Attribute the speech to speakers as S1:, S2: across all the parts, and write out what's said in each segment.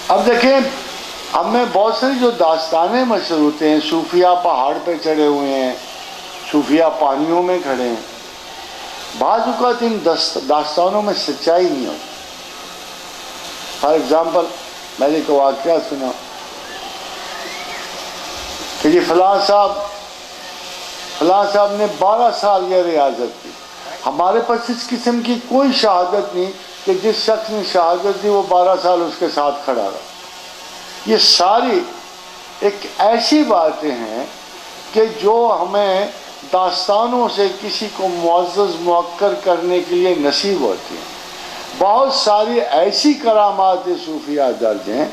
S1: اب دیکھیں ہمیں بہت ساری جو داستانیں مشہور ہوتے ہیں، صوفیاء پہاڑ پہ چڑھے ہوئے ہیں، صوفیاء پانیوں میں کھڑے ہیں، بعض اوقات ان داستانوں میں سچائی نہیں ہوتی۔ فار ایگزامپل میں نے ایک واقعہ سنا کہ یہ فلاں صاحب نے 12 سال یہ ریاضت کی۔ ہمارے پاس اس قسم کی کوئی شہادت نہیں کہ جس شخص نے شہادت دی وہ 12 سال اس کے ساتھ کھڑا رہا۔ یہ ساری ایک ایسی باتیں ہیں کہ جو ہمیں داستانوں سے کسی کو معزز موقر کرنے کے لیے نصیب ہوتی ہیں۔ بہت ساری ایسی کرامات صوفیہ درج ہیں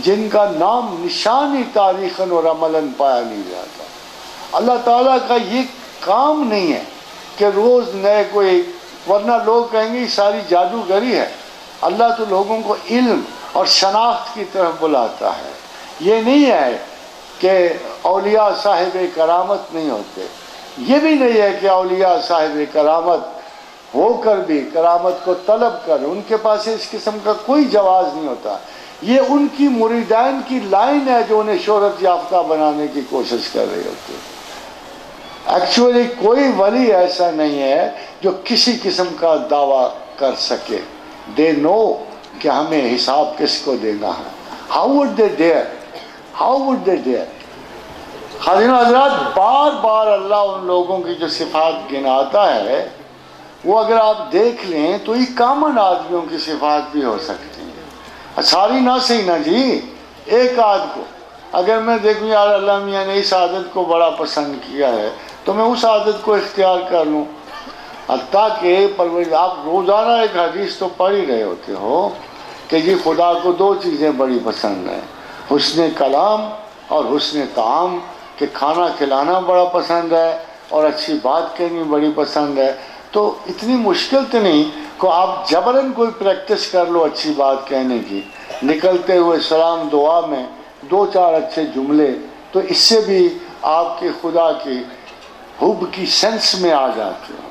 S1: جن کا نام نشانی تاریخاً اور عملاً پایا نہیں جاتا۔ اللہ تعالیٰ کا یہ کام نہیں ہے کہ روز نئے کوئی، ورنہ لوگ کہیں گے یہ ساری جادوگری ہے۔ اللہ تو لوگوں کو علم اور شناخت کی طرف بلاتا ہے۔ یہ نہیں ہے کہ اولیاء صاحب کرامت نہیں ہوتے، یہ بھی نہیں ہے کہ اولیاء صاحب کرامت ہو کر بھی کرامت کو طلب کر ان کے پاس اس قسم کا کوئی جواز نہیں ہوتا۔ یہ ان کی مریدین کی لائن ہے جو انہیں شہرت یافتہ بنانے کی کوشش کر رہی ہوتی ہے۔ ایکچولی کوئی ولی ایسا نہیں ہے جو کسی قسم کا دعویٰ کر سکے۔ دے نو کہ ہمیں حساب کس کو دینا ہے۔ How would they dear, how would they dear. حاضرین حضرات، بار بار اللہ ان لوگوں کی جو صفات گناتا ہے وہ اگر آپ دیکھ لیں تو یہ کامن آدمیوں کی صفات بھی ہو سکتی ہیں، ساری نہ صحیح نا جی، ایک آدھ کو اگر میں دیکھوں یار اللہ میاں نے اس عادت کو بڑا پسند کیا ہے تو میں اس عادت کو اختیار کر لوں۔ حتیٰ کہ آپ روزانہ ایک حدیث تو پڑھ ہی رہے ہوتے ہو کہ جی خدا کو 2 چیزیں بڑی پسند ہیں، حسن کلام اور حسن طعام، کہ کھانا کھلانا بڑا پسند ہے اور اچھی بات کہنی بڑی پسند ہے۔ تو اتنی مشکل تو نہیں کہ آپ جبراً کوئی پریکٹس کر لو اچھی بات کہنے کی، نکلتے ہوئے سلام دعا میں 2-4 اچھے جملے، تو اس سے بھی آپ کے خدا کی حب کی سینس میں آ جاتے ہو۔